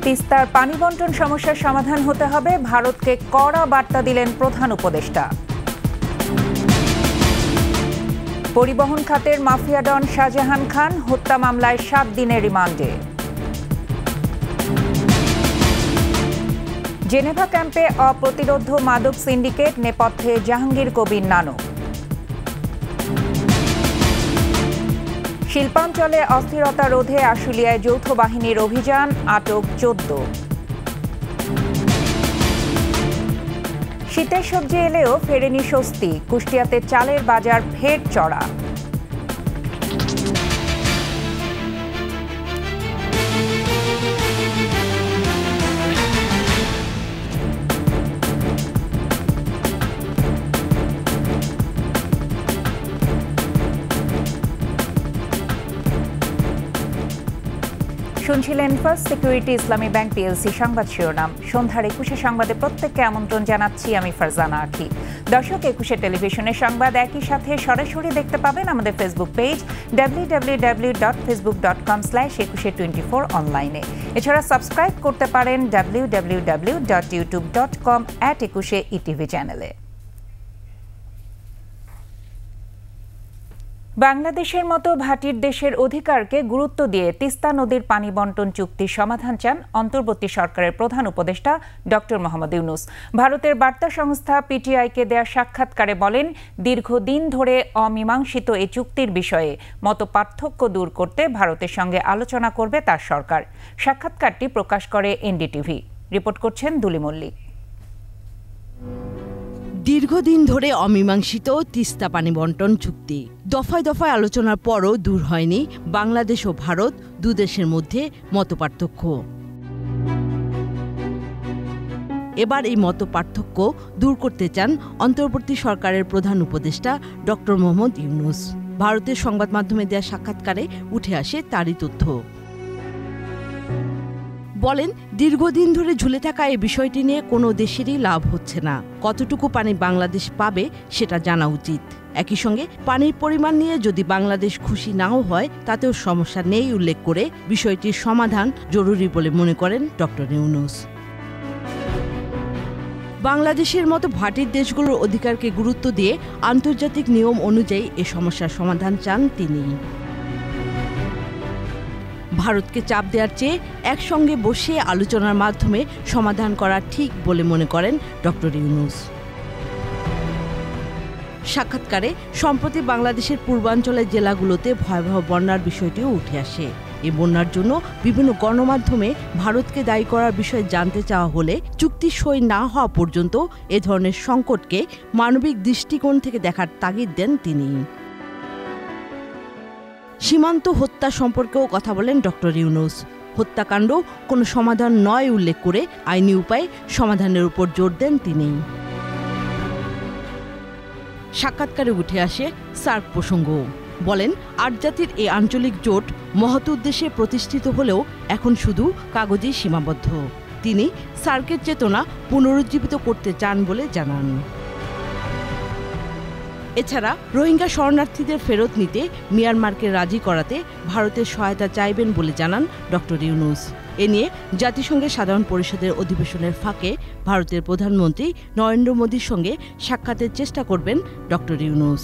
তিস্তার পানি বণ্টন সমস্যার সমাধান হতে হবে, ভারতকে কড়া বার্তা দিলেন প্রধান উপদেষ্টা। পরিবহন খাতের মাফিয়া ডন শাহজাহান খান হত্যা মামলায় 7 দিনের রিমান্ডে। জেনেভা ক্যাম্পে অপ্রতিরোধ্য মাদক সিন্ডিকেট, নেপথ্যে জাহাঙ্গীর কবির নানক। শিল্পাঞ্চলে অস্থিরতা রোধে আশুলিয়ায় যৌথ বাহিনীর অভিযান, আটক 14। শীতের সবজি এলেও ফেরেনি স্বস্তি, কুষ্টিয়াতে চালের বাজার ফের চড়া। শুনছিলেন ফার্স্ট সিকিউরিটি ইসলামী ব্যাংক পিএলসি সংবাদ শিরোনাম। সন্ধ্যার 21 সংবাদে প্রত্যেককে আমন্ত্রণ জানাচ্ছি আমি ফারজানা আখি। দর্শক, 21 টেলিভিশনের সংবাদ একই সাথে সরাসরি দেখতে পাবেন আমাদের ফেসবুক পেজ www.facebook.com/2124 অনলাইনে। এছাড়া সাবস্ক্রাইব করতে পারেন www.youtube.com/21etv চ্যানেলে। বাংলাদেশের মতো ভাটির দেশের অধিকারকে গুরুত্ব দিয়ে তিস্তা নদীর পানি বণ্টন চুক্তির সমাধান চান অন্তর্বর্তী সরকারের প্রধান উপদেষ্টা ডক্টর মোহাম্মদ ইউনূস। ভারতের বার্তা সংস্থা পিটিআইকে দেয়া সাক্ষাৎকারে বলেন, দীর্ঘদিন ধরে অমীমাংসিত এই চুক্তির বিষয়ে মতপার্থক্য দূর করতে ভারতের সঙ্গে আলোচনা করবে তার সরকার। সাক্ষাৎকারটি প্রকাশ করে এনডিটিভি। রিপোর্ট করছেন দুলি মল্লিক। দীর্ঘদিন ধরে অমীমাংসিত তিস্তা পানি বণ্টন চুক্তি দফায় দফায় আলোচনার পরও দূর হয়নি বাংলাদেশ ও ভারত দুদেশের মধ্যে মতপার্থক্য। এবার এই মতপার্থক্য দূর করতে চান অন্তর্বর্তী সরকারের প্রধান উপদেষ্টা ডক্টর মোহাম্মদ ইউনূস। ভারতের সংবাদ মাধ্যমে দেয়া সাক্ষাৎকারে উঠে আসে তারই তথ্য। বলেন, দীর্ঘদিন ধরে ঝুলে থাকা এই বিষয়টি নিয়ে কোনো দেশেরই লাভ হচ্ছে না। কতটুকু পানি বাংলাদেশ পাবে সেটা জানা উচিত। একই সঙ্গে পানির পরিমাণ নিয়ে যদি বাংলাদেশ খুশি নাও হয় তাতেও সমস্যা নেই উল্লেখ করে বিষয়টির সমাধান জরুরি বলে মনে করেন ডক্টর ইউনূস। বাংলাদেশের মতো ভাটির দেশগুলোর অধিকারকে গুরুত্ব দিয়ে আন্তর্জাতিক নিয়ম অনুযায়ী এ সমস্যার সমাধান চান তিনি। ভারতকে চাপ দেওয়ার চেয়ে একসঙ্গে বসে আলোচনার মাধ্যমে সমাধান করা ঠিক বলে মনে করেন ডক্টর ইউনূস। সাক্ষাৎকারে সম্প্রতি বাংলাদেশের পূর্বাঞ্চলের জেলাগুলোতে ভয়াবহ বন্যার বিষয়টিও উঠে আসে। এই বন্যার জন্য বিভিন্ন গণমাধ্যমে ভারতকে দায়ী করার বিষয়ে জানতে চাওয়া হলে চুক্তি সই না হওয়া পর্যন্ত এ ধরনের সংকটকে মানবিক দৃষ্টিকোণ থেকে দেখার তাগিদ দেন তিনি। সীমান্ত হত্যা সম্পর্কেও কথা বলেন ডক্টর ইউনূস। হত্যাকাণ্ড কোনো সমাধান নয় উল্লেখ করে আইনি উপায়ে সমাধানের উপর জোর দেন তিনি। সাক্ষাৎকারে উঠে আসে সার্ক প্রসঙ্গ। বলেন, 8 জাতির এই আঞ্চলিক জোট মহৎ উদ্দেশ্যে প্রতিষ্ঠিত হলেও এখন শুধু কাগজেই সীমাবদ্ধ। তিনি সার্কের চেতনা পুনরুজ্জীবিত করতে চান বলে জানান। এছাড়া রোহিঙ্গা শরণার্থীদের ফেরত নিতে মিয়ানমারকে রাজি করাতে ভারতের সহায়তা চাইবেন বলে জানান ডক্টর ইউনূস। এ নিয়ে জাতিসংঘের সাধারণ পরিষদের অধিবেশনের ফাঁকে ভারতের প্রধানমন্ত্রী নরেন্দ্র মোদীর সঙ্গে সাক্ষাতের চেষ্টা করবেন ডক্টর ইউনূস।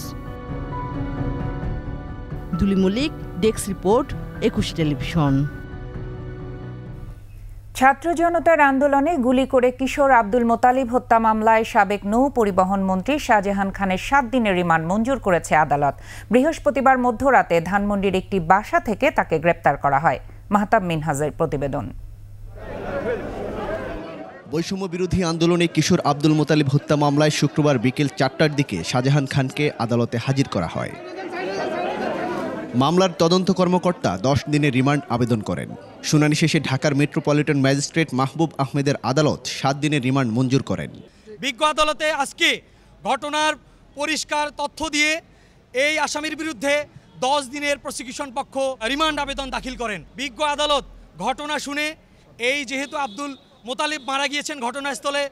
দুলি মল্লিক, ডেস্ক রিপোর্ট, 21 টেলিভিশন। ছাত্র জনতার আন্দোলনে গুলি করে কিশোর আব্দুল মোতালিব হত্যা মামলায় সাবেক নৌ পরিবহন মন্ত্রী শাহজাহান খানের 7 দিনের রিমান্ড মঞ্জুর করেছে আদালত। বৃহস্পতিবার মধ্যরাতে ধানমন্ডির একটি বাসা থেকে তাকে গ্রেপ্তার করা হয়। মাহতাব মিনহাজের প্রতিবেদন। বৈষম্য বিরোধী আন্দোলনে কিশোর আব্দুল মোতালিব হত্যা মামলায় শুক্রবার বিকেল 4টার দিকে শাহজাহান খানকে আদালতে হাজির করা হয়। মামলার তদন্ত কর্মকর্তা 10 দিনের রিমান্ড আবেদন করেন। শুনানি শেষে ঢাকার মেট্রোপলিটন ম্যাজিস্ট্রেট মাহবুব আহমেদের আদালত 7 দিনের রিমান্ড মঞ্জুর করেন। বিজ্ঞ আদালতে আজকে ঘটনার পরিষ্কার তথ্য দিয়ে এই আসামির বিরুদ্ধে 10 দিনের প্রসিকিউশন পক্ষ রিমান্ড আবেদন দাখিল করেন। বিজ্ঞ আদালত ঘটনা শুনে এই যেহেতু আব্দুল মোতালিব মারা গিয়েছেন ঘটনাস্থলে,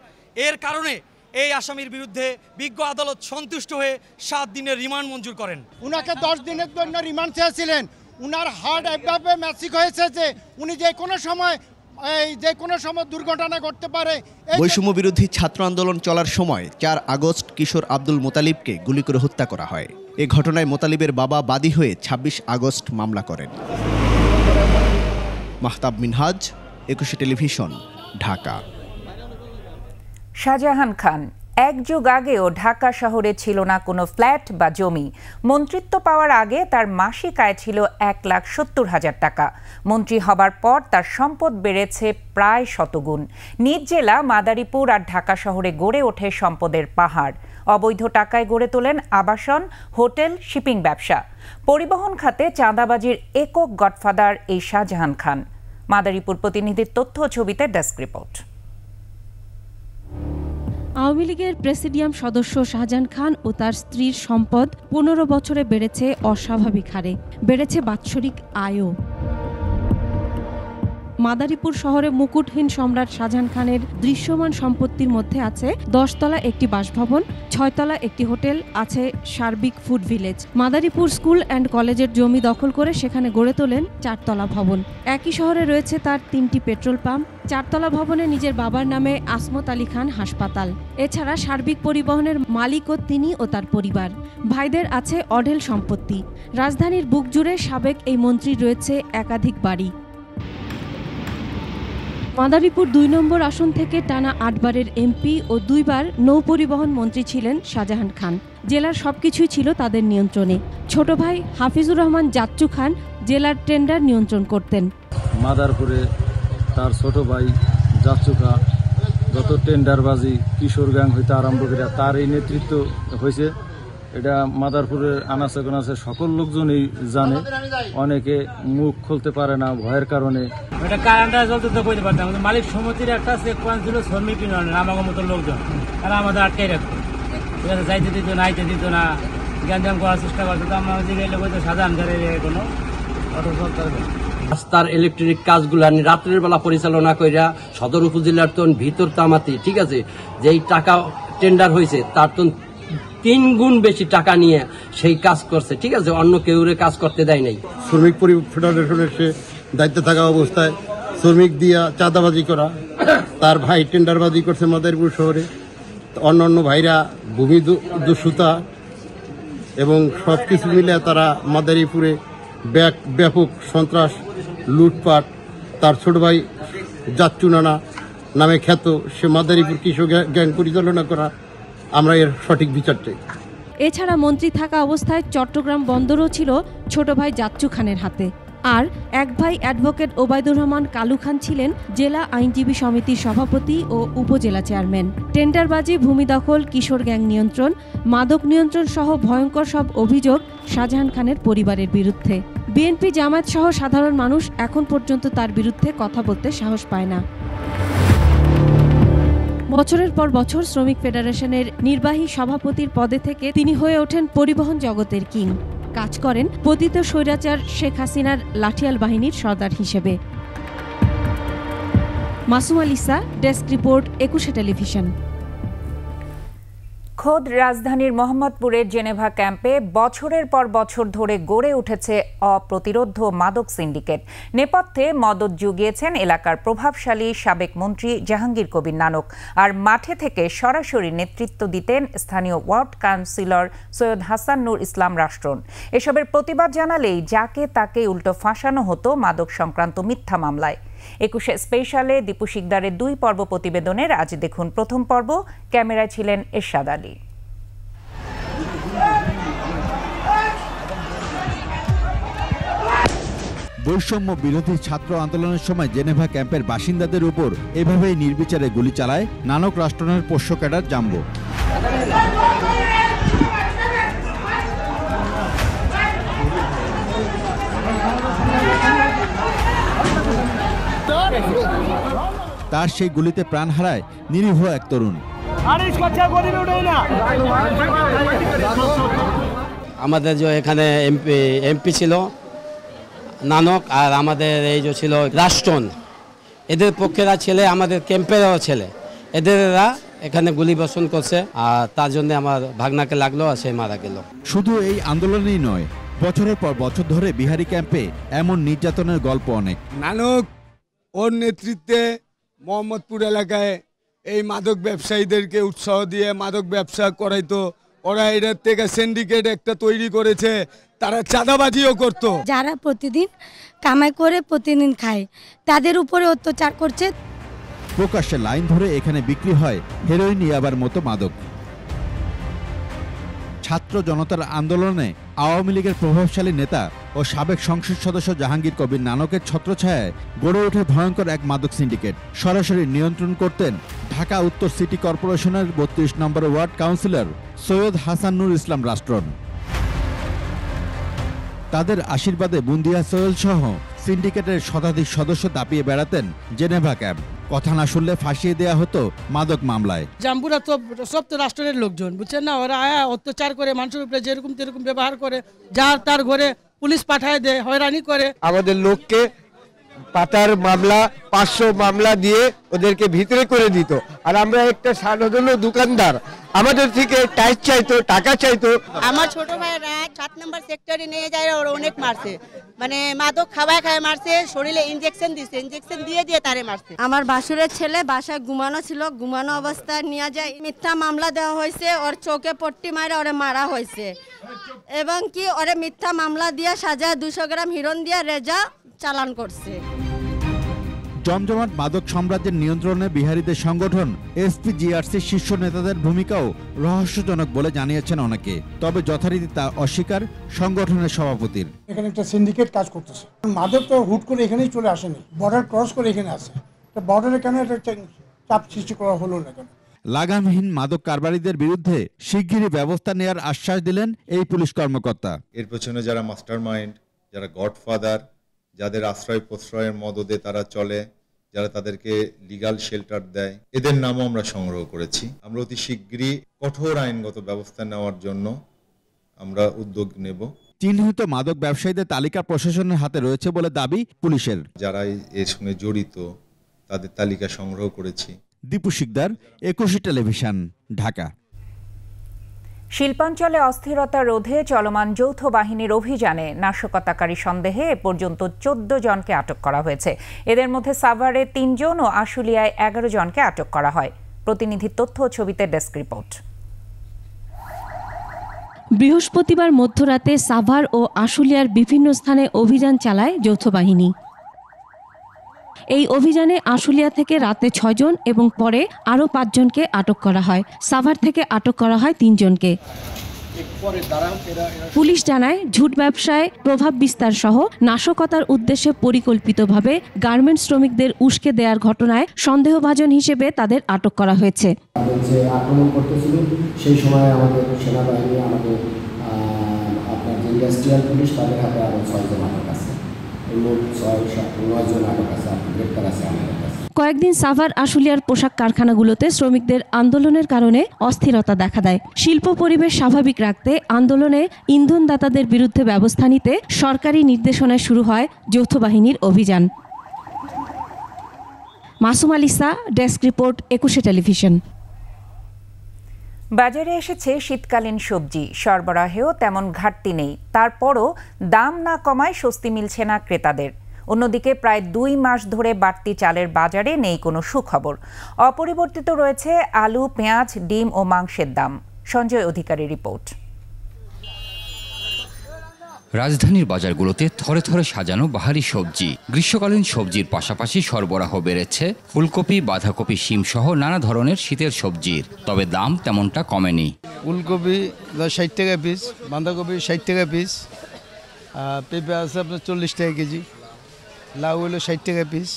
এর কারণে এই আসামির বিরুদ্ধে বিজ্ঞ আদালত সন্তুষ্ট হয়ে 7 দিনের রিমান্ড মঞ্জুর করেন। উনাকে 10 দিনের জন্য রিমান্ড চেয়েছিলেন। উনার হার্ট এভাবে ম্যাসিক হয়েছে যে উনি যে কোনো সময় এই যে কোনো সময় দুর্ঘটনা ঘটতে পারে। বৈষম্য বিরোধী ছাত্র আন্দোলন চলার সময় 4 আগস্ট কিশোর আব্দুল মোতালিবকে গুলি করে হত্যা করা হয়। এ ঘটনায় মোতালিবের বাবা বাদী হয়ে 26 আগস্ট মামলা করেন। মাহতাব মিনহাজ, একুশে টেলিভিশন, ঢাকা। শাহজাহান খান, এক যুগ আগেও ঢাকা শহরে ছিল না কোনো ফ্ল্যাট বা জমি। মন্ত্রিত্ব পাওয়ার আগে তার মাসিক আয় ছিল 1,70,000 টাকা। মন্ত্রী হবার পর তার সম্পদ বেড়েছে প্রায় শতগুণ। নিজ জেলা মাদারীপুর আর ঢাকা শহরে গড়ে ওঠে সম্পদের পাহাড়। অবৈধ টাকায় গড়ে তোলেন আবাসন, হোটেল, শিপিং ব্যবসা। পরিবহন খাতে চাঁদাবাজির একক গডফাদার এই শাহজাহান খান। মাদারীপুর প্রতিনিধির তথ্য ও ছবিতে ডেস্ক রিপোর্ট। আওয়ামী লীগের প্রেসিডিয়াম সদস্য শাহজাহান খান ও তার স্ত্রীর সম্পদ 15 বছরে বেড়েছে অস্বাভাবিক হারে। বেড়েছে বাৎসরিক আয়ও। মাদারীপুর শহরে মুকুটহীন সম্রাট শাহজাহান খানের দৃশ্যমান সম্পত্তির মধ্যে আছে 10 তলা একটি বাসভবন, 6 তলা একটি হোটেল, আছে সার্বিক food village. Madaripur school and কলেজের জমি দখল করে সেখানে গড়ে তোলেন 4 তলা ভবন। একই শহরে রয়েছে তার 3টি পেট্রোল পাম্প, 4 তলা ভবনে নিজের বাবার নামে আসমত আলী খান হাসপাতাল। এছাড়া সার্বিক পরিবহনের মালিকও তিনি ও তার পরিবার। ভাইদের আছে অঢেল সম্পত্তি। রাজধানীর বুক জুড়ে সাবেক এই মন্ত্রীর রয়েছে একাধিক বাড়ি। মাদারীপুর 2 নম্বর আসন থেকে টানা 8 বারের এমপি ও 2 বার নৌপরিবহন মন্ত্রী ছিলেন শাহজাহান খান। জেলার সবকিছুই ছিল তাদের নিয়ন্ত্রণে। ছোট ভাই হাফিজুর রহমান জাচ্চু খান জেলার টেন্ডার নিয়ন্ত্রণ করতেন। মাদারপুরে তার ছোট ভাই জাচ্চু খান যত টেন্ডারবাজি কিশোর গ্যাং হইতে আরম্ভ করে তার এই নেতৃত্ব হয়েছে। এটা মাদারপুরের আনাচে কানাচে সকল লোকজনই জানে। অনেকে মুখ খুলতে পারে না ভয়ের কারণে। এটা কারেন্টটা চলতে তো বলতে পারতাম, মালিক সমিতির একটা চেক পয়েন্ট ছিল শ্রমিক ইউনিয়নের আমাদের মতো লোকজন, তারা আমাদের আটকে রাখতো। ঠিক আছে, যাইতে দিত না, আইতে দিত না, জ্ঞানজাম করার চেষ্টা করতো। তো আমরা গেলে বলতো সাধারণ কোনো অটো চলতে হবে। রাস্তার ইলেকট্রিক কাজগুলো রাত্রের বেলা পরিচালনা কইরা সদর উপজেলার তো ভিতর তামাতি, ঠিক আছে, যেই টাকা টেন্ডার হয়েছে তার তো 3 গুণ বেশি টাকা নিয়ে সেই কাজ করছে। ঠিক আছে, অন্য কেউরে কাজ করতে দেয় নাই। শ্রমিক ফেডারেশনের সে দায়িত্বে থাকা অবস্থায় শ্রমিক দিয়া চাঁদাবাজি করা, তার ভাই টেন্ডারবাজি করছে মাদারীপুর শহরে, অন্য ভাইরা ভূমি দস্যুতা এবং সব কিছু মিলে তারা মাদারীপুরে ব্যাপক সন্ত্রাস, লুটপাট। তার ছোট ভাই জাচ্চু নানা নামে খ্যাত, সে মাদারীপুর কিশোর গ্যাং পরিচালনা করা। আমরা এর সঠিক বিচার চাই। এছাড়া মন্ত্রী থাকা অবস্থায় চট্টগ্রাম বন্দরও ছিল ছোট ভাই জাচ্চু খানের হাতে। আর এক ভাই অ্যাডভোকেট ওবায়দুর রহমান কালু খান ছিলেন জেলা আইনজীবী সমিতির সভাপতি ও উপজেলা চেয়ারম্যান। টেন্ডারবাজি, ভূমি দখল, কিশোর গ্যাং নিয়ন্ত্রণ, মাদক নিয়ন্ত্রণ সহ ভয়ঙ্কর সব অভিযোগ শাহজাহান খানের পরিবারের বিরুদ্ধে। বিএনপি, জামায়াত সহ সাধারণ মানুষ এখন পর্যন্ত তার বিরুদ্ধে কথা বলতে সাহস পায় না। বছরের পর বছর শ্রমিক ফেডারেশনের নির্বাহী সভাপতির পদে থেকে তিনি হয়ে ওঠেন পরিবহন জগতের কিং। কাজ করেন পতিত স্বৈরাচার শেখ হাসিনার লাঠিয়াল বাহিনীর সর্দার হিসেবে। মাসুম আলিসা, ডেস্ক রিপোর্ট, একুশে টেলিভিশন। খোদ রাজধানীর মোহাম্মদপুরের জেনেভা ক্যাম্পে বছরের পর বছর ধরে গড়ে উঠেছে অপ্রতিরোধ্য মাদক সিন্ডিকেট। নেপথ্যে মদত জুগিয়েছেন এলাকার প্রভাবশালী সাবেক মন্ত্রী জাহাঙ্গীর কবির নানক। আর মাঠে থেকে সরাসরি নেতৃত্ব দিতেন স্থানীয় ওয়ার্ড কাউন্সিলর সৈয়দ হাসান নূর ইসলাম রাষ্ট্রন। এসবের প্রতিবাদ জানালেই যাকে তাকে উল্টো ফাঁসানো হতো মাদক সংক্রান্ত মিথ্যা মামলায়। একুশে স্পেশালে দীপু শিকদারের 2 পর্ব প্রতিবেদনের আজ দেখুন প্রথম পর্ব। ক্যামেরায় ছিলেন এরশাদ আলী। বৈষম্য বিরোধী ছাত্র আন্দোলনের সময় জেনেভা ক্যাম্পের বাসিন্দাদের উপর এভাবেই নির্বিচারে গুলি চালায় নানক রাষ্ট্রনের পোষ্য ক্যাডার জাম্বো। তার সেই গুলিতে প্রাণ হারায় নিরীহ এক তরুণ। আমাদের যে এখানে এমপি ছিল নানক, আর আমাদের এই যে ছিল রাষ্ট্রন, এদের পক্ষেরা ছেলে, আমাদের ক্যাম্পেরও ছেলে, এদেররা এখানে গুলি বর্ষণ করছে। আর তার জন্য আমার ভাগনাকে লাগলো, আর সে মারা গেল। শুধু এই আন্দোলনেই নয়, বছরের পর বছর ধরে বিহারি ক্যাম্পে এমন নির্যাতনের গল্প অনেক। নানক ওর নেতৃত্বে মোহাম্মদপুর এলাকায় এই মাদক ব্যবসায়ীদেরকে উৎসাহ দিয়ে মাদক ব্যবসা করাইতো। ওরা এটার থেকে সিন্ডিকেট একটা তৈরি করেছে, তারা চাঁদাবাজিও করত। যারা প্রতিদিন কামাই করে প্রতিদিন খায় তাদের উপরে অত্যাচার করছে। প্রকাশ্যে লাইন ধরে এখানে বিক্রি হয় হেরোইন, ইয়াবার মতো মাদক। ছাত্র জনতার আন্দোলনে আওয়ামী লীগের প্রভাবশালী নেতা ও সাবেক সংসদ সদস্য জাহাঙ্গীর কবির নানকের ছত্রছায়ায় গড়ে ওঠে ভয়ঙ্কর এক মাদক সিন্ডিকেট। সরাসরি নিয়ন্ত্রণ করতেন ঢাকা উত্তর সিটি কর্পোরেশনের ৩২ নম্বর ওয়ার্ড কাউন্সিলর সৈয়দ হাসান নুর ইসলাম রাষ্ট্রন। তাদের আশীর্বাদে বুন্দিয়া সোহেল সহ সিন্ডিকেটের শতাধিক সদস্য দাপিয়ে বেড়াতেন জেনেভা ক্যাম্প। কথা না শুনলে ফাঁসিয়ে দেয়া হতো মাদক মামলায়। জাম্বুরা সব তো রাষ্ট্রের লোকজন, বুঝছেন না? ওরা আয়া অত্যাচার করে মানুষের উপরে যেরকম তেরকম ব্যবহার করে, যার তার ঘরে পুলিশ পাঠায় দেয়, হয়রানি করে। আমাদের লোককে পাতার মামলা 500 মামলা দিয়ে ওদেরকে ভিতরে করে দিত। আর আমরা একটা সাধারণ দোকানদার, আমাদের থেকে টাইট চাইতো, টাকা চাইতো। আমার ছোট ভাইরা 7 নম্বর সেক্টরে নিয়ে যায়, ওরা অনেক মারছে, মানে মাদক খাওয়ায় মারছে, শরীরে ইনজেকশন দিছে, ইনজেকশন দিয়ে তারে মারছে। আমার বাসুরের ছেলে বাসায় ঘুমানো ছিল, ঘুমানো অবস্থায় নিয়ে যায়, মিথ্যা মামলা দেওয়া হয়েছে, ওর চোখে পট্টি মারে ওরে মারা হয়েছে, এবং কি ওরে মিথ্যা মামলা দিয়ে সাজায় 200 গ্রাম হিরোইন দিয়ে রেজা চালান করছে। জমজমাট মাদক সাম্রাজ্যের নিয়ন্ত্রণে বিহারীদের সংগঠন এসপিজিআরসি শীর্ষ নেতাদের ভূমিকাও রহস্যজনক বলে জানিয়েছেন অনেকে। তবে যথারীতি তা অস্বীকার সংগঠনের সভাপতির। এখানে একটা সিন্ডিকেট কাজ করতেছে। মাদক তো হুট করে এখানেই চলে আসেনি, বর্ডার ক্রস করে এখানে আসে। বর্ডারে কেন একটা চাপ সৃষ্টি করা হলো না কেন? লাগামহীন মাদক কারবারিদের বিরুদ্ধে শিগগিরই ব্যবস্থা নেওয়ার আশ্বাস দিলেন এই পুলিশ কর্মকর্তা। এর পেছনে যারা মাস্টার মাইন্ড, যারা গডফাদার, যাদের আশ্রয় প্রশ্রয়ের মদদে তারা চলে, যারা তাদেরকে লিগ্যাল শেল্টার দেয়, এদের নামও আমরা সংগ্রহ করেছি। আমরা অতি শীঘ্রই কঠোর আইনগত ব্যবস্থা নেওয়ার জন্য আমরা উদ্যোগ নেব। চিহ্নিত মাদক ব্যবসায়ীদের তালিকা প্রশাসনের হাতে রয়েছে বলে দাবি পুলিশের। যারা এর সঙ্গে জড়িত তাদের তালিকা সংগ্রহ করেছি। দীপু শিকদার, 21 টেলিভিশন, ঢাকা। শিল্পাঞ্চলে অস্থিরতা রোধে চলমান যৌথ বাহিনীর অভিযানে নাশকতাকারী সন্দেহে এ পর্যন্ত 14 জনকে আটক করা হয়েছে। এদের মধ্যে সাভারে 3 জন ও আশুলিয়ায় 11 জনকে আটক করা হয়। প্রতিনিধির তথ্য ও ছবিতে ডেস্ক রিপোর্ট। বৃহস্পতিবার মধ্যরাতে সাভার ও আশুলিয়ার বিভিন্ন স্থানে অভিযান চালায় যৌথ বাহিনী। এই অভিযানে আশুলিয়া থেকে রাতে 6 জন এবং পরে আরও 5 জনকে আটক করা হয়। সাভার থেকে আটক করা হয় 3 জনকে। পুলিশ জানায়, ঝুট ব্যবসায় প্রভাব বিস্তার সহ নাশকতার উদ্দেশ্যে পরিকল্পিতভাবে গার্মেন্টস শ্রমিকদের উস্কে দেওয়ার ঘটনায় সন্দেহভাজন হিসেবে তাদের আটক করা হয়েছে। যে আক্রমণ করতেছিল সেই সময় আমাদের সেনাবাহিনী, আমাদের আপনার যে ইন্ডাস্ট্রিয়াল পুলিশ, তাদের হাতে আরও 6 জন আটক আছে। মোট 6-9 জন আটক আছে, গ্রেপ্তার আছে আমাদের কাছে। কয়েকদিন সাভার আশুলিয়ার পোশাক কারখানাগুলোতে শ্রমিকদের আন্দোলনের কারণে অস্থিরতা দেখা দেয়। শিল্প পরিবেশ স্বাভাবিক রাখতে আন্দোলনে ইন্ধনদাতাদের বিরুদ্ধে ব্যবস্থা নিতে সরকারি নির্দেশনায় শুরু হয় যৌথ বাহিনীর অভিযান। Masum আলিসা, desk report, 21 television. বাজারে এসেছে শীতকালীন সবজি, সরবরাহেও তেমন ঘাটতি নেই। তারপরও দাম না কমায় স্বস্তি মিলছে না ক্রেতাদের। অন্যদিকে প্রায় 2 মাস ধরে বাড়তি চালের বাজারে নেই কোনো সুখবর। অপরিবর্তিত রয়েছে আলু, পেঁয়াজ, ডিম ও মাংসের দাম। সঞ্জয় অধিকারীর রিপোর্ট। রাজধানীর বাজারগুলোতে থরে থরে সাজানো বাহারি সবজি। গ্রীষ্মকালীন সবজির পাশাপাশি সরবরাহ বেড়েছে ফুলকপি, বাঁধাকপি, শিম সহ নানা ধরনের শীতের সবজির। তবে দাম তেমনটা কমেনি। ফুলকপি 60 টাকা পিস, বাঁধাকপি 60 টাকা পিস, পেঁপে আছে আপনার 40 টাকা কেজি, লাউ হলো 60 টাকা পিস,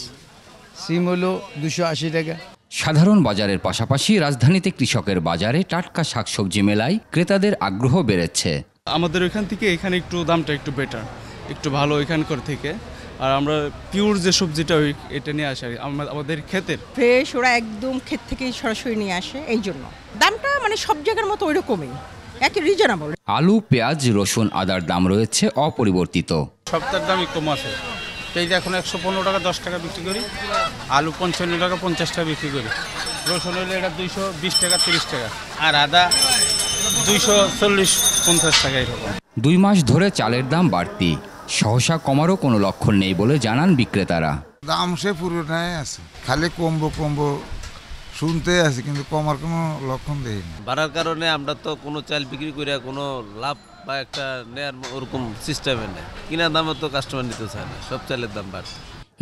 সিম হলো 280 টাকা। সাধারণ বাজারের পাশাপাশি রাজধানীতে কৃষকের বাজারে টাটকা শাকসবজি মেলায় ক্রেতাদের আগ্রহ বেড়েছে। আমাদের ওইখান থেকে এখানে একটু দামটা একটু বেটার, একটু ভালো এখানকার থেকে। আর আমরা পিওর যে সবজিটা এটা নিয়ে আসে আমাদের ক্ষেতের ফ্রেশ, ওরা একদম ক্ষেত থেকেই সরাসরি নিয়ে আসে, এই জন্য দামটা মানে সব জায়গার মতো ওই রকমই, একই রিজনেবল। আলু, পেঁয়াজ, রসুন, আদার দাম রয়েছে অপরিবর্তিত। সবটার দাম কম আছে। পেঁয়াজ এখন 115 টাকা 10 টাকা বিক্রি করি, আলু 55 টাকা 50 টাকা বিক্রি করি, রসুন হলে এটা 220 টাকা 30 টাকা, আর আদা 240-50 টাকা এরকম। 2 মাস ধরে চালের দাম বাড়তি, সহসা কমারও কোনো লক্ষণ নেই বলে জানান বিক্রেতারা। দাম সে পুরোটাই আছে, খালি কমবো শুনতে আছে, কিন্তু কমার কোনো লক্ষণ দেয়নি। বাড়ার কারণে আমরা তো কোনো চাল বিক্রি করে কোনো লাভ বা একটা নেয়ার ওরকম সিস্টেমে নেই। কিনা দামে তো কাস্টমার নিতে চায় না, সব চালের দাম বাড়ছে।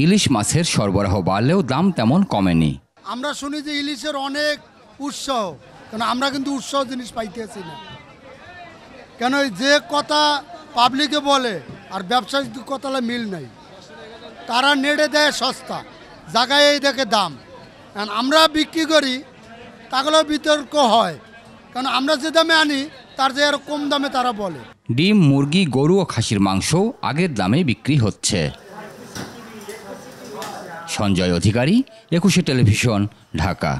ইলিশ মাছের সরবরাহ বাড়লেও দাম তেমন কমেনি। আমরা শুনি যে ইলিশের অনেক উৎসাহ, কারণ আমরা কিন্তু উৎসাহ জিনিস পাইতেছি না। কেন যে কথা পাবলিকে বলে আর ব্যবসায়িক কথা মিল নাই। তারা নেড়ে দেয় সস্তা, জায়গায় এই দেখে দাম, কারণ আমরা বিক্রি করি তাগুলো বিতর্ক হয়, কারণ আমরা যে দামে আনি তার যে আরো কম দামে তারা বলে। ডিম, মুরগি, গরু ও খাসির মাংস আগের দামে বিক্রি হচ্ছে। সঞ্জয় অধিকারী, 21 টেলিভিশন, ঢাকা।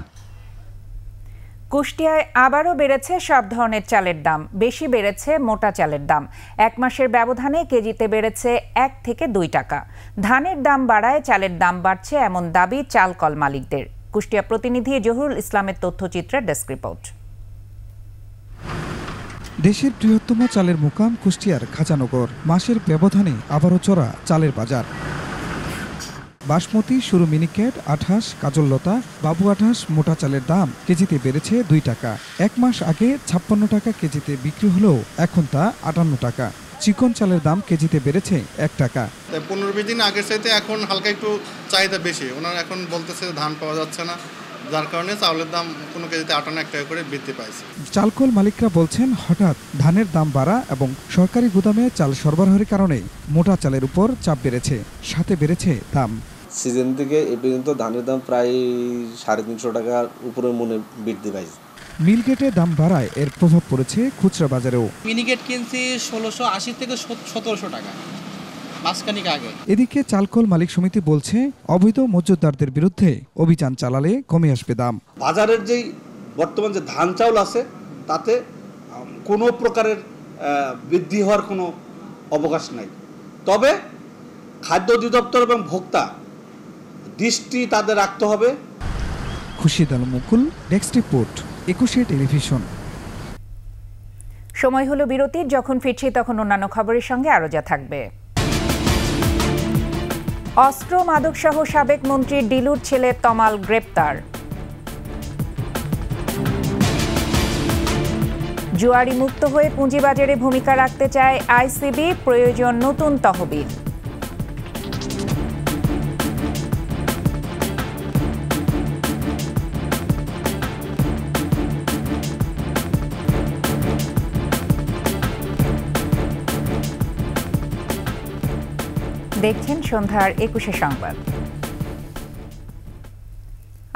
কুষ্টিয়ায় আবারও বেড়েছে সব ধরনের চালের দাম, বেশি বেড়েছে মোটা চালের দাম। 1 মাসের ব্যবধানে কেজিতে বেড়েছে 1 থেকে 2 টাকা। ধানের দাম বাড়ায় চালের দাম বাড়ছে, এমন দাবি চালকল মালিকদের। কুষ্টিয়া প্রতিনিধি জহুরুল ইসলামের তথ্যচিত্রের ডেস্ক রিপোর্ট। দেশের বৃহত্তম চালের মুকাম কুষ্টিয়ার খাজানগর, মাসের ব্যবধানে আবারও চড়া চালের বাজার। বাসমতি, শুরু মিনিকেট, 28, কাজললতা, বাবু 28 মোটা চালের দাম কেজিতে বেড়েছে 2 টাকা। 1 মাস আগে 56 টাকা কেজিতে বিক্রি হলেও এখন তা 58 টাকা। চিকন চালের দাম কেজিতে বেড়েছে 1 টাকা। 15-20 দিন আগের চাইতে এখন হালকা একটু চাহিদা বেশি। ওনারা এখন বলতেছে ধান পাওয়া যাচ্ছে না, যার কারণে চাউলের দাম কোনো কেজিতে 58 টাকা করে বৃদ্ধি পাইছে। চালকল মালিকরা বলছেন, হঠাৎ ধানের দাম বাড়া এবং সরকারি গুদামে চাল সরবরাহের কারণে মোটা চালের উপর চাপ বেড়েছে, সাথে বেড়েছে দাম। সিজন থেকে এ পর্যন্ত ধানের দাম প্রায় 350 টাকার উপরে মনে বৃদ্ধি পাইছে। মিলগেটে দাম বাড়ায় এর প্রভাব পড়েছে খুচরা বাজারেও। মিনিকেট কিনছি 1680 থেকে 1700 টাকা মাসখানিক আগে। এদিকে চালকল মালিক সমিতি বলছে, অবৈধ মজুতদারদের বিরুদ্ধে অভিযান চালালে কমে আসবে দাম। বাজারের যেই বর্তমান যে ধান চাউল আছে তাতে কোনো প্রকারের বৃদ্ধি হওয়ার কোনো অবকাশ নাই। তবে খাদ্য অধিদপ্তর এবং ভোক্তা দৃষ্টি তাদের রাখতে হবে। খুশিদ আলম মুকুল, ডেস্ক রিপোর্ট, 21 টেলিভিশন। সময় হলো বিরতির, যখন ফিরছি তখন অন্যান্য খবরের সঙ্গে আরো যা থাকবে। অস্ত্র, মাদক সহ সাবেক মন্ত্রী ডিলুর ছেলে তমাল গ্রেপ্তার। জুয়ারি মুক্ত হয়ে পুঁজিবাজারে ভূমিকা রাখতে চায় আইসিবি, প্রয়োজন নতুন তহবিল। দেখছেন সন্ধ্যার 21 সংবাদ।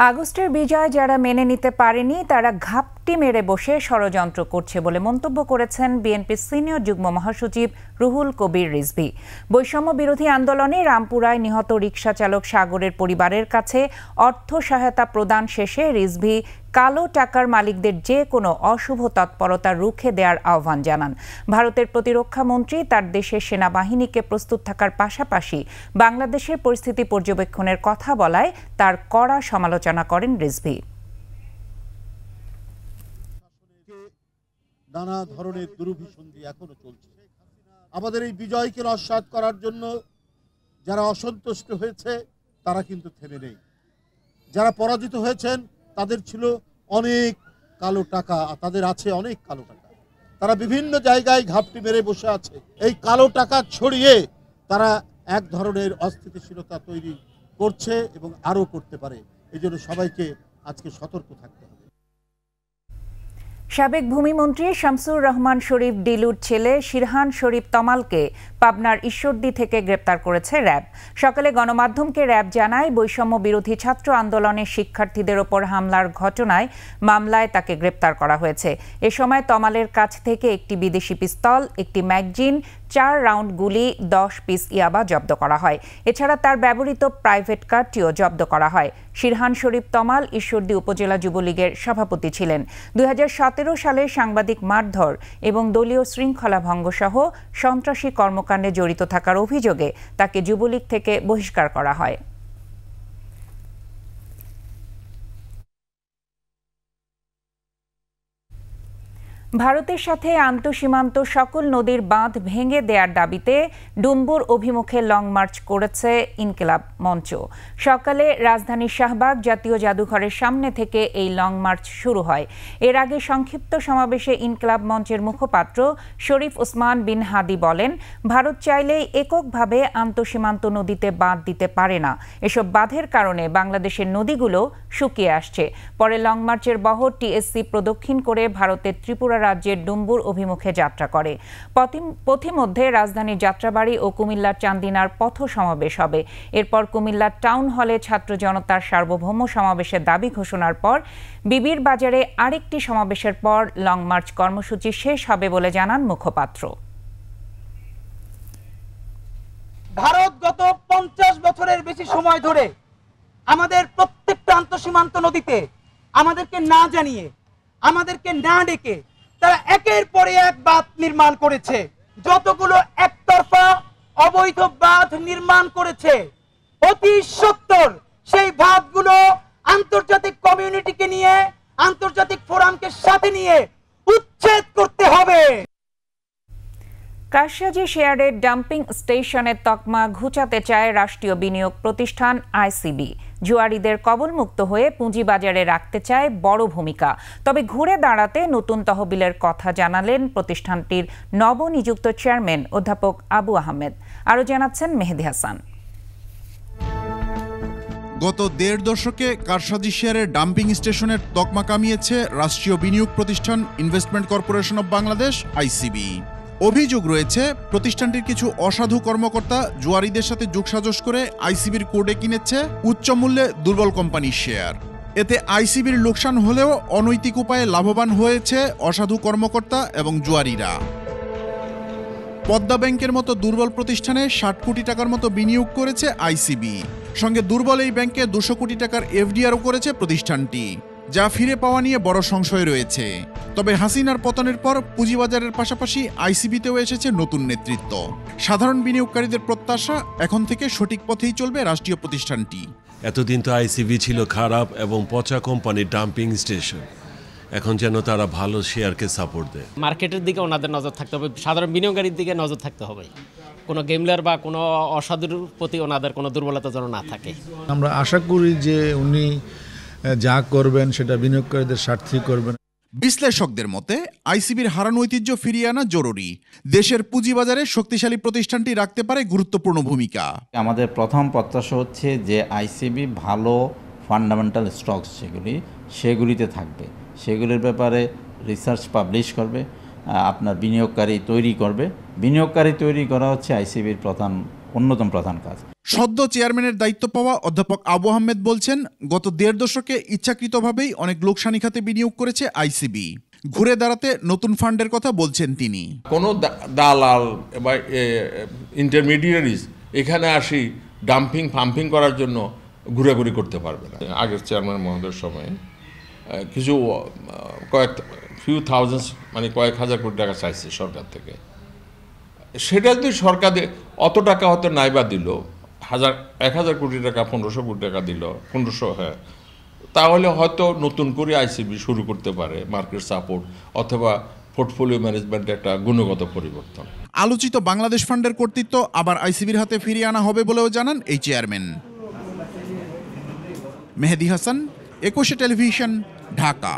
আগস্টের বিজয় যারা মেনে নিতে পারেনি তারা ঘাপটি মেরে বসে ষড়যন্ত্র করছে বলে মন্তব্য করেছেন বিএনপির সিনিয়র যুগ্ম মহাসচিব রুহুল কবির রিজভী। বৈষম্য বিরোধী আন্দোলনে রামপুরায় নিহত রিকশা চালক সাগরের পরিবারের কাছে অর্থ সহায়তা প্রদান শেষে রিজভী কালো টাকার মালিকদের যে কোনো অশুভ তৎপরতা রুখে দেওয়ার আহ্বান জানান। ভারতের প্রতিরক্ষা মন্ত্রী তার দেশের সেনাবাহিনীকে প্রস্তুত থাকার পাশাপাশি বাংলাদেশের পরিস্থিতি পর্যবেক্ষণের কথা বলায় তার কড়া সমালোচনা করেন রিজভী। নানা ধরনের দুর্বিসন্ধি এখনো চলছে। আমাদের এই বিজয়কে নস্যাৎ করার জন্য যারা অসন্তুষ্ট হয়েছে তারা কিন্তু থেমে নেই। যারা পরাজিত হয়েছেন তাদের ছিল অনেক কালো টাকা, তাদের আছে অনেক কালো টাকা। তারা বিভিন্ন জায়গায় ঘাপটি মেরে বসে আছে। এই কালো টাকা ছড়িয়ে তারা এক ধরনের অস্থিতিশীলতা তৈরি করছে এবং আরও করতে পারে। এই জন্য সবাইকে আজকে সতর্ক থাকতে হবে। সাবেক ভূমিমন্ত্রী শামসুর রহমান শরীফ ডিলুর ছেলে শিরহান শরীফ তমালকে পাবনার ঈশ্বরদী থেকে গ্রেপ্তার করেছে র্যাব। সকালে গণমাধ্যমকে র্যাব জানায়, বৈষম্য বিরোধী ছাত্র আন্দোলনের শিক্ষার্থীদের ওপর হামলার ঘটনায় মামলায় তাকে গ্রেপ্তার করা হয়েছে। এ সময় তমালের কাছ থেকে একটি বিদেশি পিস্তল, একটি ম্যাগজিন, 4 রাউন্ড গুলি, 10 পিস ইয়াবা জব্দ করা হয়। এছাড়া তার ব্যবহৃত প্রাইভেট কারটিও জব্দ করা হয়। শিরহান শরীফ তমাল ঈশ্বরদী উপজেলা যুবলীগের সভাপতি ছিলেন। 2017 সালে সাংবাদিক মারধর এবং দলীয় শৃঙ্খলা ভঙ্গসহ সন্ত্রাসী কর্মকাণ্ডে জড়িত থাকার অভিযোগে তাকে যুবলীগ থেকে বহিষ্কার করা হয়। ভারতের সাথে আন্তঃসীমান্ত সকল নদীর বাঁধ ভেঙে দেওয়ার দাবিতে ডুম্বুর অভিমুখে লং মার্চ করেছে ইনকিলাব মঞ্চ। সকালে রাজধানীর শাহবাগ জাতীয় জাদুঘরের সামনে থেকে এই লং মার্চ শুরু হয়। এর আগে সংক্ষিপ্ত সমাবেশে ইনকিলাব মঞ্চের মুখপাত্র শরীফ ওসমান বিন হাদি বলেন, ভারত চাইলেই এককভাবে আন্তঃসীমান্ত নদীতে বাঁধ দিতে পারে না। এসব বাঁধের কারণে বাংলাদেশের নদীগুলো শুকিয়ে আসছে। পরে লং মার্চের বহর টিএসসি প্রদক্ষিণ করে ভারতের ত্রিপুরা রাজ্যের ডুম্বুর অভিমুখে যাত্রা করে। পথিমধ্যে রাজধানীর যাত্রাবাড়ি ও কুমিল্লার চান্দিনার পথ সমাবেশ হবে। এরপর কুমিল্লার টাউন হলে ছাত্র জনতার সার্বভৌম সমাবেশের দাবি ঘোষণার পর বিবির বাজারে আরেকটি সমাবেশের পর লং মার্চ কর্মসূচি শেষ হবে বলে জানান মুখপাত্র। ভারত গত 50 বছরের বেশি সময় ধরে আমাদের প্রত্যেকটা আন্তঃসীমান্ত নদীতে আমাদেরকে না জানিয়ে, আমাদেরকে না ডেকে তারা একের পরে এক বাঁধ নির্মাণ করেছে। যতগুলো একতরফা অবৈধ বাঁধ নির্মাণ করেছে, অতি সত্বর সেই বাঁধগুলো আন্তর্জাতিক কমিউনিটিকে নিয়ে, আন্তর্জাতিক ফোরামকে সাথে নিয়ে উচ্ছেদ করতে হবে। কারসাজি শেয়ারের ডাম্পিং স্টেশনের তকমা ঘুচাতে চায় রাষ্ট্রীয় বিনিয়োগ প্রতিষ্ঠান আইসিবি। জুয়ারিদের কবলমুক্ত হয়ে পুঁজিবাজারে রাখতে চায় বড় ভূমিকা। তবে ঘুরে দাঁড়াতে নতুন তহবিলের কথা জানালেন প্রতিষ্ঠানটির নবনিযুক্ত চেয়ারম্যান অধ্যাপক আবু আহমেদ। আরও জানাচ্ছেন মেহেদি হাসান। গত ১.৫ দশকে কারসাজি শেয়ারের ডাম্পিং স্টেশনের তকমা কামিয়েছে রাষ্ট্রীয় বিনিয়োগ প্রতিষ্ঠান investment corporation of Bangladesh ICB. অভিযোগ রয়েছে প্রতিষ্ঠানটির কিছু অসাধু কর্মকর্তা জুয়ারিদের সাথে যোগসাজশ করে আইসিবির কোর্টে কিনেছে উচ্চ মূল্যে দুর্বল কোম্পানির শেয়ার। এতে আইসিবির লোকসান হলেও অনৈতিক উপায়ে লাভবান হয়েছে অসাধু কর্মকর্তা এবং জুয়ারিরা। পদ্মা ব্যাংকের মতো দুর্বল প্রতিষ্ঠানে ৬০ কোটি টাকার মতো বিনিয়োগ করেছে আইসিবি। সঙ্গে দুর্বল এই ব্যাংকে ২০০ কোটি টাকার এফডিআরও করেছে প্রতিষ্ঠানটি, যা ফিরে পাওয়া নিয়ে বড় সংশয় রয়েছে। তবে হাসিনার পতনের পর পুঁজিবাজারের পাশাপাশি আইসিবিতেও এসেছে নতুন নেতৃত্ব। সাধারণ বিনিয়োগকারীদের প্রত্যাশা, এখন থেকে সঠিক পথেই চলবে রাষ্ট্রীয় প্রতিষ্ঠানটি। এতদিন তো আইসিবি ছিল খারাপ এবং পচা কোম্পানির ডাম্পিং স্টেশন, এখন যেন তারা ভালো শেয়ারকে সাপোর্ট দেয়। মার্কেটের দিকে ওনাদের নজর থাকতে হবে, সাধারণ বিনিয়োগকারীর দিকে নজর থাকতে হবে। কোনো গেমলার বা কোনো অসাধুর প্রতি ওনাদের কোনো দুর্বলতা যেন না থাকে। আমরা আশা করি যে উনি যা করবেন সেটা বিনিয়োগকারীদের স্বার্থেই করবেন। বিশ্লেষকদের মতে আইসিবির হারানো ঐতিহ্য ফিরিয়ে আনা জরুরি। দেশের পুঁজিবাজারে শক্তিশালী প্রতিষ্ঠানটি রাখতে পারে গুরুত্বপূর্ণ ভূমিকা। আমাদের প্রথম প্রত্যাশা হচ্ছে যে আইসিবি ভালো ফান্ডামেন্টাল স্টকস সেগুলিতে থাকবে, সেগুলির ব্যাপারে রিসার্চ পাবলিশ করবে, আপনার বিনিয়োগকারী তৈরি করবে। বিনিয়োগকারী তৈরি করা হচ্ছে আইসিবির অন্যতম প্রধান কাজ। সদ্য চেয়ারম্যানের দায়িত্ব পাওয়া অধ্যাপক আবু আহমেদ বলছেন, গত ১.৫ দশকে ইচ্ছাকৃতভাবেই অনেক লোকসানি খাতে বিনিয়োগ করেছে আইসিবি। ঘুরে দাঁড়াতে নতুন ফান্ডের কথা বলছেন তিনি। কোনো দালাল বা ইন্টারমিডিয়ারিজ এখানে আসি ডাম্পিং ফাম্পিং করার জন্য ঘুরাঘুরি করতে পারবে না। আগের চেয়ারম্যান মহোদয়ের সময়ে কিছু ফিউ থাউজেন্ডস মানে কয়েক হাজার কোটি টাকা চাইছে সরকার থেকে। সেটা যদি সরকার অত টাকা হয়তো নাইবা দিল, ১,০০০ কোটি টাকা ১৫০০ কোটি টাকা দিল, ১৫০০, হ্যাঁ, তাহলে হয়তো নতুন করে আইসিবি শুরু করতে পারে মার্কেট সাপোর্ট অথবা পোর্টফোলিও ম্যানেজমেন্টের একটা গুণগত পরিবর্তন। আলোচিত বাংলাদেশ ফান্ডের কর্তৃত্ব আবার আইসিবির হাতে ফিরিয়ে আনা হবে বলেও জানান এই চেয়ারম্যান। মেহেদি হাসান, ২১ টেলিভিশন, ঢাকা।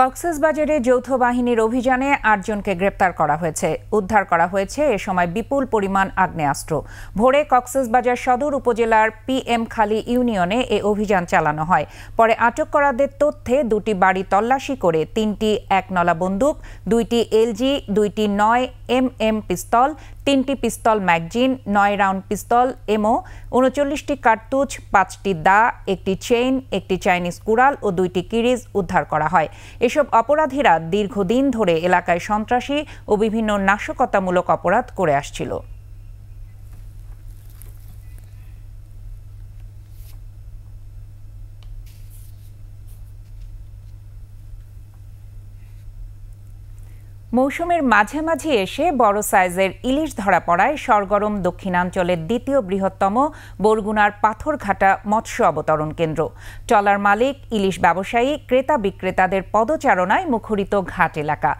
কক্সবাজারে যৌথ বাহিনীর অভিযানে ৮ জনকে গ্রেপ্তার করা হয়েছে। উদ্ধার করা হয়েছে এ সময় বিপুল পরিমাণ আগ্নেয়াস্ত্র। ভোরে কক্সবাজার সদর উপজেলার PM খালি ইউনিয়নে এ অভিযান চালানো হয়। পরে আটক করাদের তথ্যে ২টি বাড়ি তল্লাশি করে ৩টি ১ নলা বন্দুক, ২টি LG, ২টি ৯mm পিস্তল, ৩টি পিস্তল ম্যাগজিন, ৯ রাউন্ড পিস্তল এমও, ৩৯টি কার্তুজ, 5টি দা, একটি চেইন, একটি চাইনিজ কুড়াল ও 2টি কিরিজ উদ্ধার করা হয়। এসব অপরাধীরা দীর্ঘদিন ধরে এলাকায় সন্ত্রাসী ও বিভিন্ন নাশকতামূলক অপরাধ করে আসছিল। মৌসুমের মাঝামাঝি এসে বড় সাইজের ইলিশ ধরা পড়ায় সরগরম দক্ষিণাঞ্চলের দ্বিতীয় বৃহত্তম বরগুনার পাথরঘাটা মৎস্য অবতরণ কেন্দ্র। ট্রলার মালিক, ইলিশ ব্যবসায়ী, ক্রেতা বিক্রেতাদের পদচারণায় মুখরিত ঘাট এলাকা।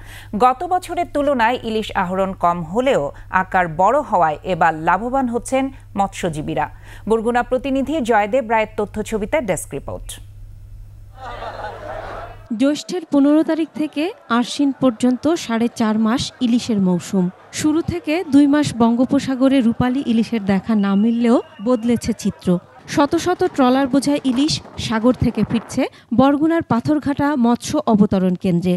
গত বছরের তুলনায় ইলিশ আহরণ কম হলেও আকার বড় হওয়ায় এবার লাভবান হচ্ছেন মৎস্যজীবীরা। বরগুনা প্রতিনিধি জয়দেব রায়ের তথ্যছবিতে ডেস্ক রিপোর্ট। জ্যৈষ্ঠের 15 তারিখ থেকে আশ্বিন পর্যন্ত 4.5 মাস ইলিশের মৌসুম। শুরু থেকে 2 মাস বঙ্গোপসাগরে রূপালী ইলিশের দেখা না মিললেও বদলেছে চিত্র। শত শত ট্রলার বোঝাই ইলিশ সাগর থেকে ফিরছে বরগুনার পাথরঘাটা মৎস্য অবতরণ কেন্দ্রে।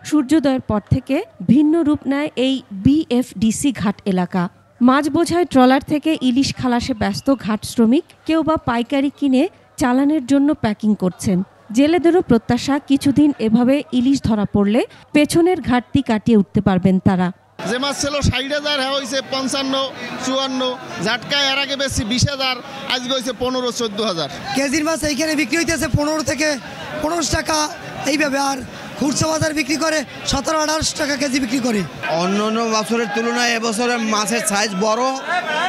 সূর্যোদয়ের পর থেকে ভিন্ন রূপ নেয় এই বিএফডিসি ঘাট এলাকা। মাছ বোঝাই ট্রলার থেকে ইলিশ খালাসে ব্যস্ত ঘাট শ্রমিক, কেউ বা পাইকারি কিনে চালানের জন্য প্যাকিং করছেন। জেলেদেরও প্রত্যাশা কিছুদিন এভাবে ইলিশ ধরা পড়লে পেছনের ঘাটতি কাটিয়ে উঠতে পারবেন তারা। যে মাছ ছিল 60,000 হয়েছে 55-54, ঝাটকা এর আগে বেশি 20,000, আজকে হয়েছে 15-14,000 কেজির মাছ এইখানে বিক্রি হইতেছে 15 থেকে 15 টাকা এইভাবে, আর খুচরা বাজার বিক্রি করে 17-18 টাকা কেজি বিক্রি করে। অন্য বছরের তুলনায় এবছরে মাছের সাইজ বড়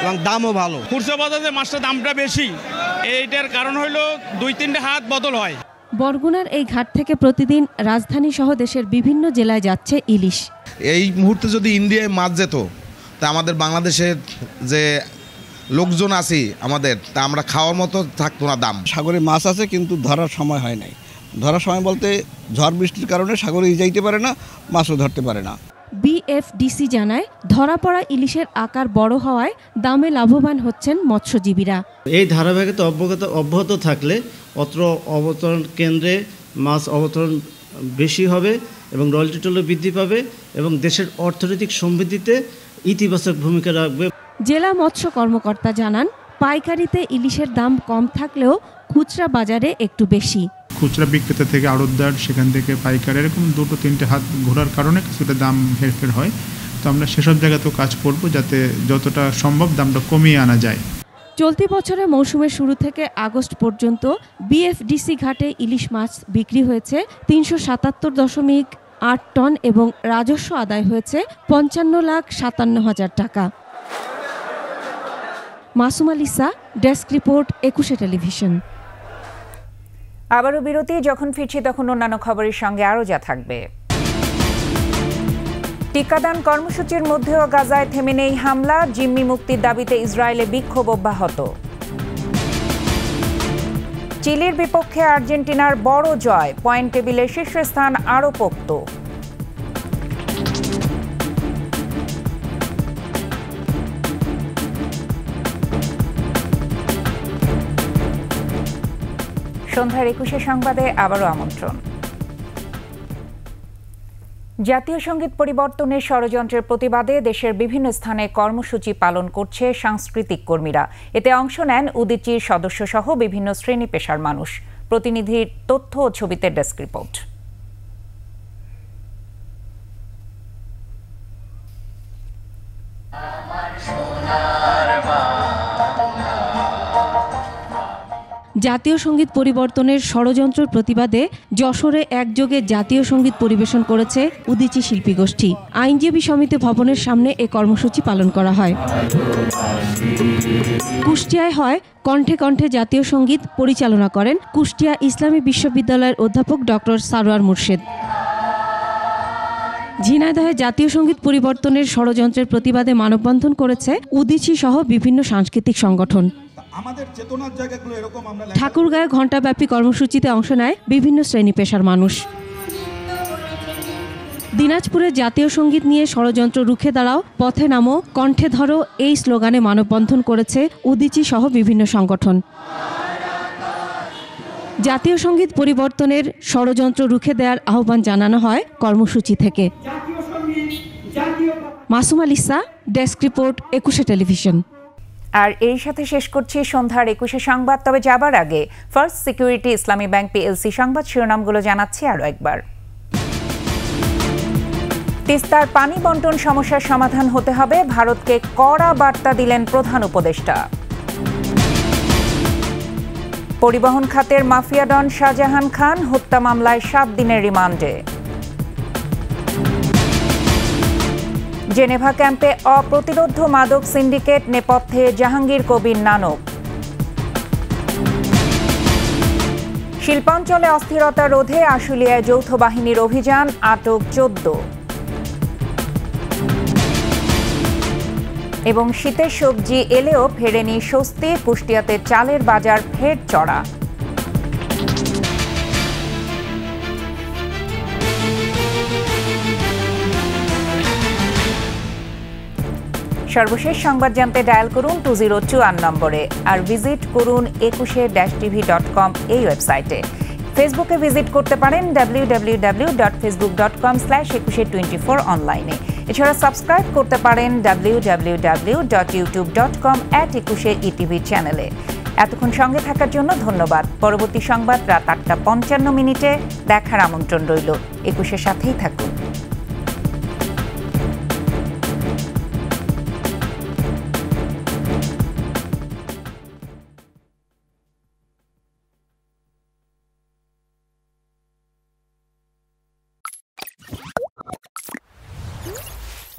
এবং দামও ভালো। খুচরা বাজারে মাছটার দামটা বেশি, এইটার কারণ হলো 2-3টা হাত বদল হয়। বরগুনার এই ঘাট থেকে প্রতিদিন রাজধানী সহ দেশের বিভিন্ন জেলায় যাচ্ছে ইলিশ। এই মুহূর্তে যদি ইন্ডিয়ায় মাছ যেত তা আমাদের বাংলাদেশের যে লোকজন আছে আমাদের, তা আমরা খাওয়ার মতো থাকতো না দাম। সাগরে মাছ আছে কিন্তু ধরার সময় হয় নাই। ধরার সময় বলতে ঝড় বৃষ্টির কারণে সাগরে যাইতে পারে না, মাছও ধরতে পারে না। বিএফডিসি জানায় ধরা পড়া ইলিশের আকার বড় হওয়ায় দামে লাভবান হচ্ছেন মৎস্যজীবীরা। এই ধারাবাহিকতা অব্যাহত থাকলে অত্র অবতরণ কেন্দ্রে মাছ অবতরণ বেশি হবে এবং রয়্যালটি টুলও বৃদ্ধি পাবে এবং দেশের অর্থনৈতিক সমৃদ্ধিতে ইতিবাচক ভূমিকা রাখবে। জেলা মৎস্য কর্মকর্তা জানান, পাইকারিতে ইলিশের দাম কম থাকলেও খুচরা বাজারে একটু বেশি। খুচরা বিক্রেতা থেকে আড়তদার, সেখান থেকে পাইকারি, এরকম 2-3টে হাত ঘোরার কারণে কিছুটা দাম হেরফের হয়। তো আমরা সেসব জায়গাতেও কাজ করব যাতে যতটা সম্ভব দামটা কমিয়ে আনা যায়। চলতি বছরে মৌসুমের শুরু থেকে আগস্ট পর্যন্ত বিএফডিসি ঘাটে ইলিশ মাছ বিক্রি হয়েছে 377.8 টন এবং রাজস্ব আদায় হয়েছে 55,57,000 টাকা। Masuma Lisa, desk report, 21 television. আবারও বিরতি, যখন ফিরছি তখন অন্যান্য খবরের সঙ্গে আরও যা থাকবে। টিকাদান কর্মসূচির মধ্যেও গাজায় থেমে নেই হামলা, জিম্মি মুক্তির দাবিতে ইসরায়েলে বিক্ষোভ অব্যাহত। চিলির বিপক্ষে আর্জেন্টিনার বড় জয়, পয়েন্ট টেবিলে শীর্ষস্থান আরও পোক্ত। সন্ধ্যার 21 সংবাদে আবারও আমন্ত্রণ। জাতীয় সঙ্গীত পরিবর্তনের ষড়যন্ত্রের প্রতিবাদে দেশের বিভিন্ন স্থানে কর্মসূচি পালন করছে সাংস্কৃতিক কর্মীরা। এতে অংশ নেন উদীচীর সদস্যসহ বিভিন্ন শ্রেণী পেশার মানুষ। প্রতিনিধির তথ্য ও ছবিতে ডেস্ক রিপোর্ট। জাতীয় সঙ্গীত পরিবর্তনের ষড়যন্ত্রের প্রতিবাদে যশোরে একযোগে জাতীয় সঙ্গীত পরিবেশন করেছে উদীচী শিল্পী গোষ্ঠী। আইনজীবী সমিতি ভবনের সামনে এ কর্মসূচি পালন করা হয়। কুষ্টিয়ায় হয় কণ্ঠে কণ্ঠে জাতীয় সঙ্গীত, পরিচালনা করেন কুষ্টিয়া ইসলামী বিশ্ববিদ্যালয়ের অধ্যাপক ডক্টর সারোয়ার মুর্শেদ। ঝিনাইদহে জাতীয় সঙ্গীত পরিবর্তনের ষড়যন্ত্রের প্রতিবাদে মানববন্ধন করেছে উদীচী সহ বিভিন্ন সাংস্কৃতিক সংগঠন। ঠাকুরগাঁয়ে ঘণ্টাব্যাপী কর্মসূচিতে অংশ নেয় বিভিন্ন শ্রেণী পেশার মানুষ। দিনাজপুরে জাতীয় সঙ্গীত নিয়ে ষড়যন্ত্র রুখে দাঁড়াও, পথে নামো, কণ্ঠে ধরো, এই স্লোগানে মানববন্ধন করেছে উদীচী সহ বিভিন্ন সংগঠন। জাতীয় সঙ্গীত পরিবর্তনের ষড়যন্ত্র রুখে দেওয়ার আহ্বান জানানো হয় কর্মসূচি থেকে। Masuma Lisa, desk report, 21 television. আর এই সাথে শেষ করছি সন্ধ্যার 21 সংবাদ। তবে যাবার আগে ফার্স্ট সিকিউরিটি ইসলামী ব্যাংক পিএলসি সংবাদ শিরোনামগুলো জানাচ্ছি আরও একবার। তিস্তার পানি বন্টন সমস্যার সমাধান হতে হবে, ভারতকে কড়া বার্তা দিলেন প্রধান উপদেষ্টা। পরিবহন খাতের মাফিয়া ডন শাহজাহান খান হত্যা মামলায় 7 দিনের রিমান্ডে। জেনেভা ক্যাম্পে অপ্রতিরোধ্য মাদক সিন্ডিকেট নেপথ্যে জাহাঙ্গীর কবির নানক। শিল্পাঞ্চলে অস্থিরতা রোধে আশুলিয়ায় যৌথ বাহিনীর অভিযান, আটক 14। এবং শীতের সবজি এলেও ফেরেনি স্বস্তি, কুষ্টিয়াতে চালের বাজার ফের চড়া। সর্বশেষ সংবাদ জানতে ডায়াল করুন 2024 নম্বরে, আর ভিজিট করুন 21-tv.com এই ওয়েবসাইটে। ফেসবুকে ভিজিট করতে পারেন www.facebook.com/2124 অনলাইনে। এছাড়া সাবস্ক্রাইব করতে পারেন www.youtube.com/21etv চ্যানেলে। এতক্ষণ সঙ্গে থাকার জন্য ধন্যবাদ। পরবর্তী সংবাদ রাত 8টা 55 মিনিটে দেখার আমন্ত্রণ রইল। 21-এর সাথেই থাকুন।